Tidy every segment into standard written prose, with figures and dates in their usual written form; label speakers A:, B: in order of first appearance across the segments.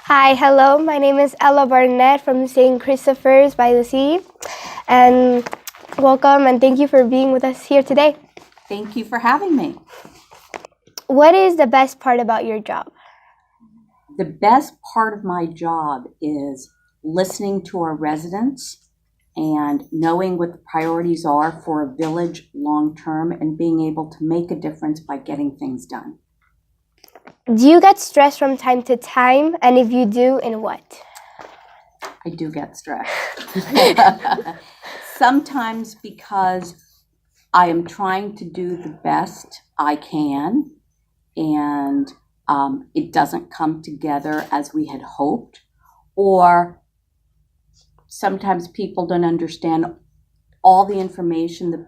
A: Hi, hello. My name is Ella Barnett from St. Christopher's by the Sea. And welcome and thank you for being with us here today.
B: Thank you for having me.
A: What is the best part about your job?
B: The best part of my job is listening to our residents and knowing what the priorities are for a village long term and being able to make a difference by getting things done.
A: Do you get stressed from time to time? And if you do, in what?
B: I do get stressed. Sometimes because I am trying to do the best I can and it doesn't come together as we had hoped, or sometimes people don't understand all the information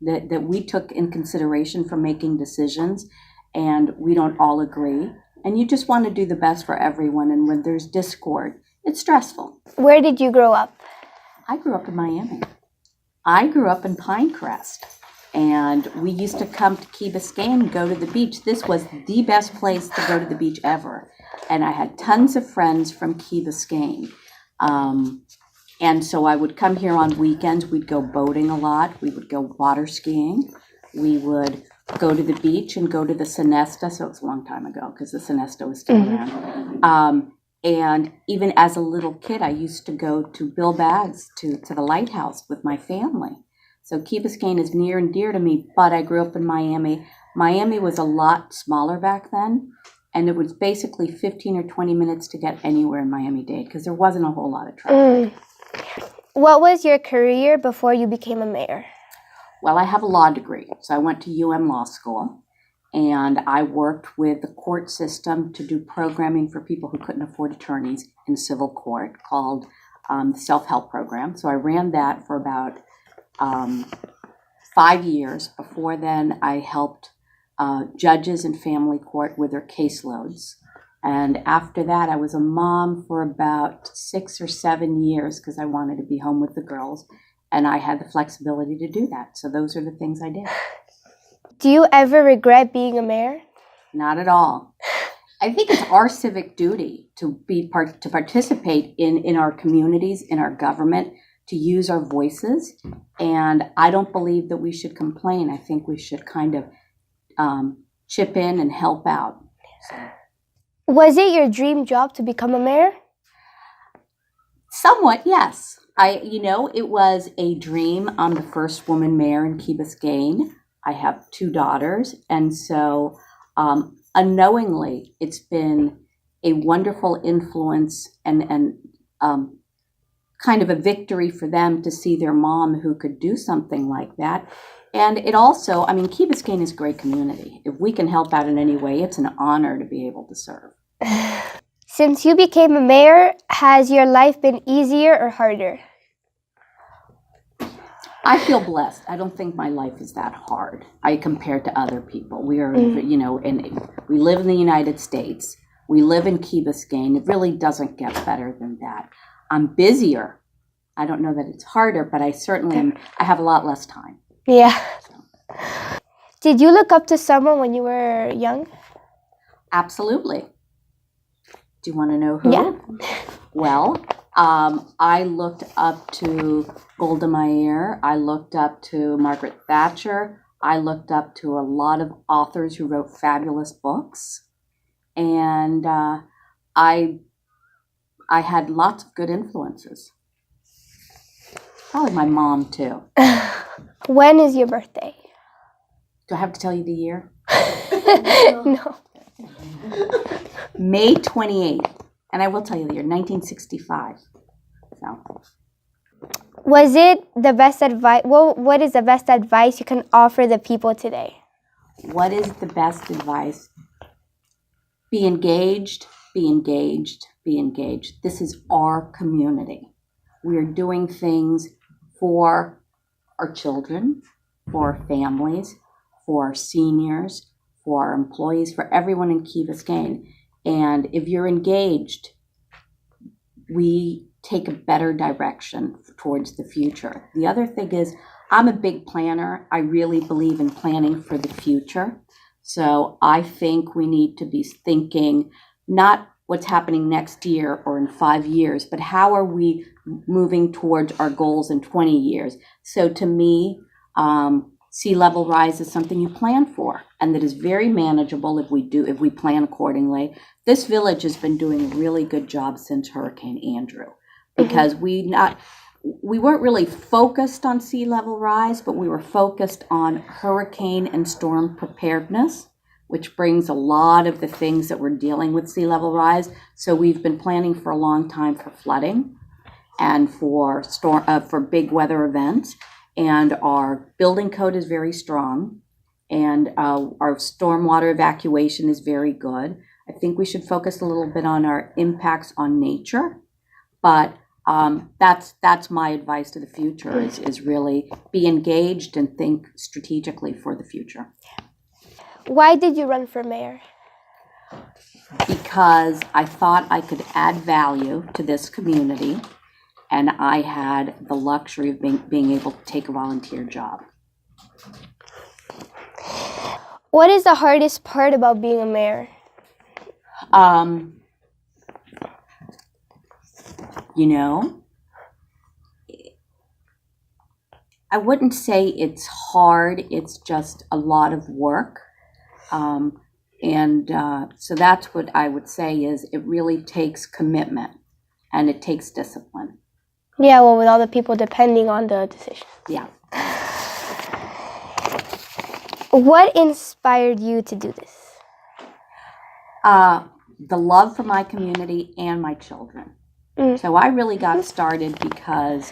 B: that we took in consideration for making decisions, and we don't all agree. And you just want to do the best for everyone, and when there's discord, it's stressful.
A: Where did you grow up?
B: I grew up in Miami. I grew up in Pinecrest, and we used to come to Key Biscayne and go to the beach. This was the best place to go to the beach ever. And I had tons of friends from Key Biscayne. And so I would come here on weekends. We'd go boating a lot. We would go water skiing. We would go to the beach and go to the Sonesta. So it was a long time ago because the Sonesta was still around. And even as a little kid, I used to go to Bill Bags to the lighthouse with my family. So Key Biscayne is near and dear to me, but I grew up in Miami. Miami was a lot smaller back then, and it was basically 15 or 20 minutes to get anywhere in Miami-Dade because there wasn't a whole lot of traffic.
A: What was your career before you became a mayor?
B: Well, I have a law degree, so I went to Law School, and I worked with the court system to do programming for people who couldn't afford attorneys in civil court called the Self-Help Program. So I ran that for about 5 years. Before then, I helped judges in family court with their caseloads. And after that, I was a mom for about 6 or 7 years because I wanted to be home with the girls. And I had the flexibility to do that. So those are the things I did.
A: Do you ever regret being a mayor?
B: Not at all. I think it's our civic duty to participate in our communities, in our government, to use our voices. And I don't believe that we should complain. I think we should kind of chip in and help out. So.
A: Was it your dream job to become a mayor?
B: Somewhat, yes. It was a dream. I'm the first woman mayor in Key Biscayne. I have 2 daughters. And so unknowingly, it's been a wonderful influence and kind of a victory for them to see their mom who could do something like that. And it also, Key Biscayne is a great community. If we can help out in any way, it's an honor to be able to serve.
A: Since you became a mayor, has your life been easier or harder?
B: I feel blessed. I don't think my life is that hard. Compared to other people. We are, we live in the United States. We live in Key Biscayne. It really doesn't get better than that. I'm busier. I don't know that it's harder, but I certainly am. I have a lot less time.
A: Yeah. Did you look up to someone when you were young?
B: Absolutely. Do you want to know who?
A: Yeah.
B: Well, I looked up to Golda Meir. I looked up to Margaret Thatcher. I looked up to a lot of authors who wrote fabulous books. And I had lots of good influences. Probably my mom, too.
A: When is your birthday?
B: Do I have to tell you the year?
A: No.
B: May 28th. And I will tell you the year, 1965. So.
A: Was it the best advice? Well, what is the best advice you can offer the people today?
B: What is the best advice? Be engaged, be engaged, be engaged. This is our community. We are doing things for our children, for our families, for our seniors, for our employees, for everyone in Key Biscayne. And if you're engaged, we take a better direction towards the future. The other thing is, I'm a big planner. I really believe in planning for the future. So I think we need to be thinking not what's happening next year or in 5 years, but how are we moving towards our goals in 20 years? So to me, sea level rise is something you plan for, and that is very manageable if we plan accordingly. This village has been doing a really good job since Hurricane Andrew, because we weren't really focused on sea level rise, but we were focused on hurricane and storm preparedness, which brings a lot of the things that we're dealing with sea level rise. So we've been planning for a long time for flooding and for big weather events. And our building code is very strong, and our stormwater evacuation is very good. I think we should focus a little bit on our impacts on nature, but that's my advice to the future is really be engaged and think strategically for the future.
A: Why did you run for mayor?
B: Because I thought I could add value to this community, and I had the luxury of being able to take a volunteer job.
A: What is the hardest part about being a mayor?
B: I wouldn't say it's hard, it's just a lot of work. So that's what I would say is it really takes commitment and it takes discipline.
A: Yeah, well, with all the people depending on the decision.
B: Yeah.
A: What inspired you to do this?
B: The love for my community and my children. So I really got started because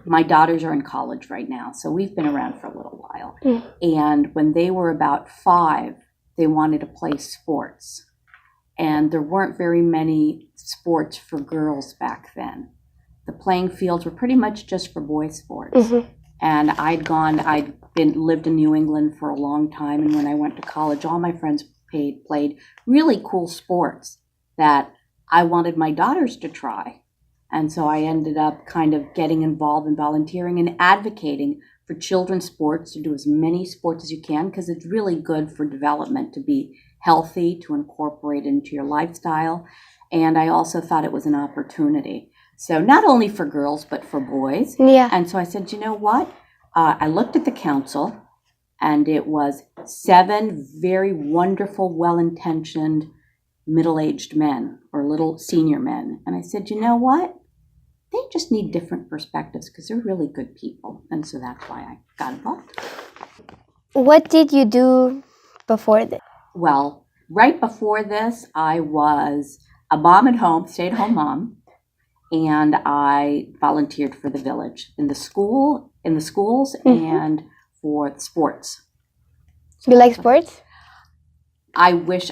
B: my daughters are in college right now, so we've been around for a little while. And when they were about 5, they wanted to play sports. And there weren't very many sports for girls back then. The playing fields were pretty much just for boy sports. And I'd lived in New England for a long time, and when I went to college, all my friends played really cool sports that I wanted my daughters to try. And so I ended up kind of getting involved in volunteering and advocating for children's sports, to do as many sports as you can, because it's really good for development to be healthy, to incorporate into your lifestyle. And I also thought it was an opportunity. So not only for girls, but for boys.
A: Yeah.
B: And so I said, you know what? I looked at the council, and it was 7 very wonderful, well-intentioned, middle-aged men or little senior men. And I said, you know what? They just need different perspectives because they're really good people. And so that's why I got involved.
A: What did you do before this?
B: Well, right before this, I was a mom at home, stay-at-home mom, and I volunteered for the village in the schools and for sports.
A: You like sports?
B: I wish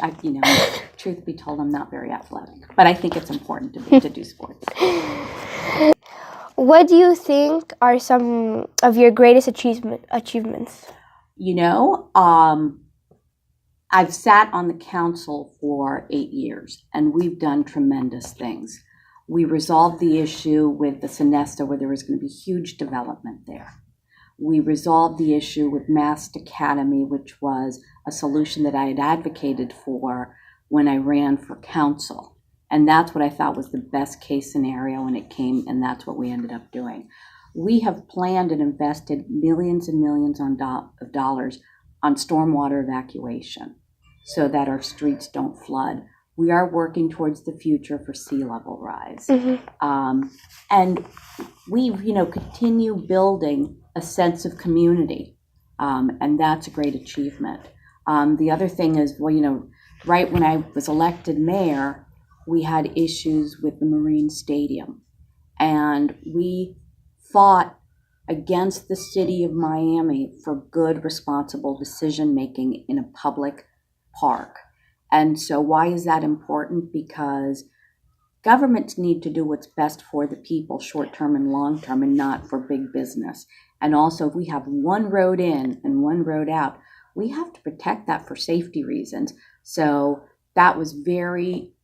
B: truth be told, I'm not very athletic, but I think it's important to do sports.
A: What do you think are some of your greatest achievements?
B: I've sat on the council for 8 years, and we've done tremendous things. We resolved the issue with the Sonesta, where there was going to be huge development there. We resolved the issue with Mast Academy, which was a solution that I had advocated for when I ran for council. And that's what I thought was the best case scenario, and that's what we ended up doing. We have planned and invested millions and millions of dollars on stormwater evacuation so that our streets don't flood. We are working towards the future for sea level rise. And we, continue building a sense of community, and that's a great achievement. The other thing is, right when I was elected mayor, we had issues with the Marine Stadium, and we fought against the city of Miami for good, responsible decision-making in a public park. And so why is that important? Because governments need to do what's best for the people, short-term and long-term, and not for big business. And also, if we have one road in and one road out, we have to protect that for safety reasons. So that was very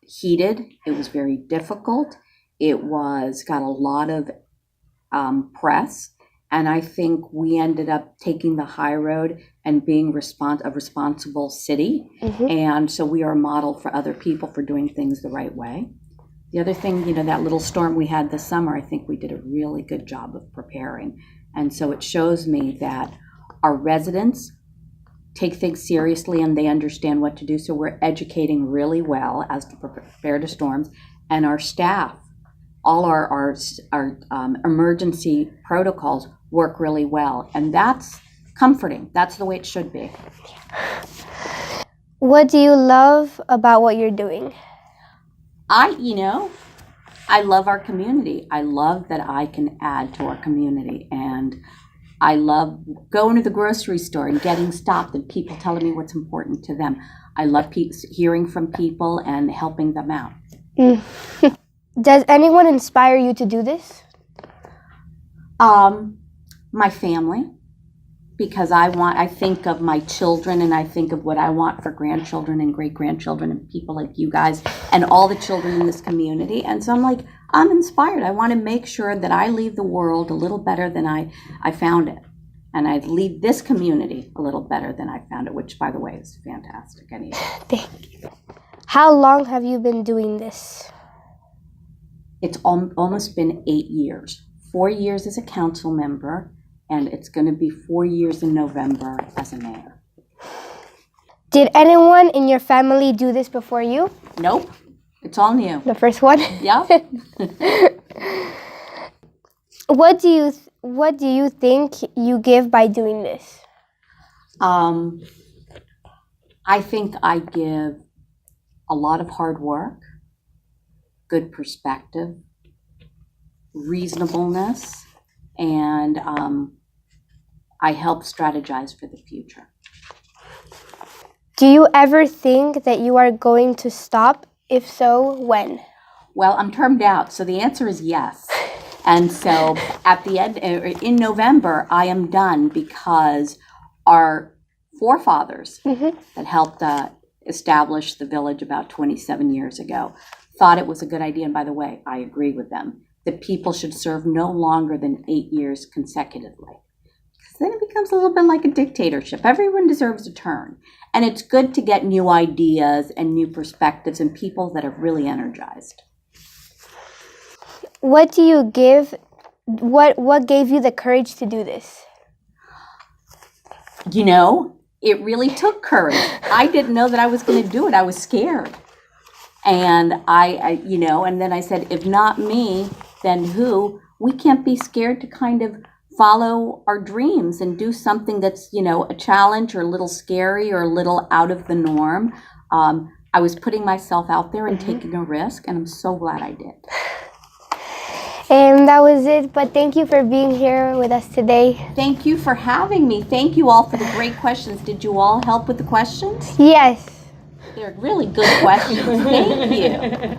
B: heated. It was very difficult. It got a lot of press. And I think we ended up taking the high road and being a responsible city. And so we are a model for other people for doing things the right way. The other thing, that little storm we had this summer, I think we did a really good job of preparing. And so it shows me that our residents take things seriously and they understand what to do. So we're educating really well as to prepare to storms. And our staff, all our emergency protocols work really well. And that's comforting. That's the way it should be.
A: What do you love about what you're doing?
B: I love our community. I love that I can add to our community. And I love going to the grocery store and getting stopped and people telling me what's important to them. I love hearing from people and helping them out.
A: Does anyone inspire you to do this?
B: My family, because I think of my children and I think of what I want for grandchildren and great-grandchildren and people like you guys and all the children in this community. And so I'm like, I'm inspired. I want to make sure that I leave the world a little better than I found it. And I leave this community a little better than I found it, which, by the way, is fantastic. Anyway.
A: Thank you. How long have you been doing this?
B: It's almost been 8 years. 4 years as a council member, and it's going to be 4 years in November as a mayor.
A: Did anyone in your family do this before you?
B: Nope. It's all new.
A: The first one?
B: Yeah.
A: What do you think you give by doing this?
B: I think I give a lot of hard work, good perspective, reasonableness, and I help strategize for the future.
A: Do you ever think that you are going to stop? If so, when?
B: Well, I'm termed out, so the answer is yes. And so at the end, in November, I am done because our forefathers that helped establish the village about 27 years ago thought it was a good idea. And by the way, I agree with them, that people should serve no longer than 8 years consecutively. Because then it becomes a little bit like a dictatorship. Everyone deserves a turn. And it's good to get new ideas and new perspectives and people that are really energized.
A: What do you give? What gave you the courage to do this?
B: It really took courage. I didn't know that I was going to do it. I was scared. And and then I said, if not me, then who? We can't be scared to kind of follow our dreams and do something that's, a challenge or a little scary or a little out of the norm. I was putting myself out there and taking a risk, and I'm so glad I did.
A: And that was it, but thank you for being here with us today.
B: Thank you for having me. Thank you all for the great questions. Did you all help with the questions?
A: Yes.
B: They're really good questions. Thank you.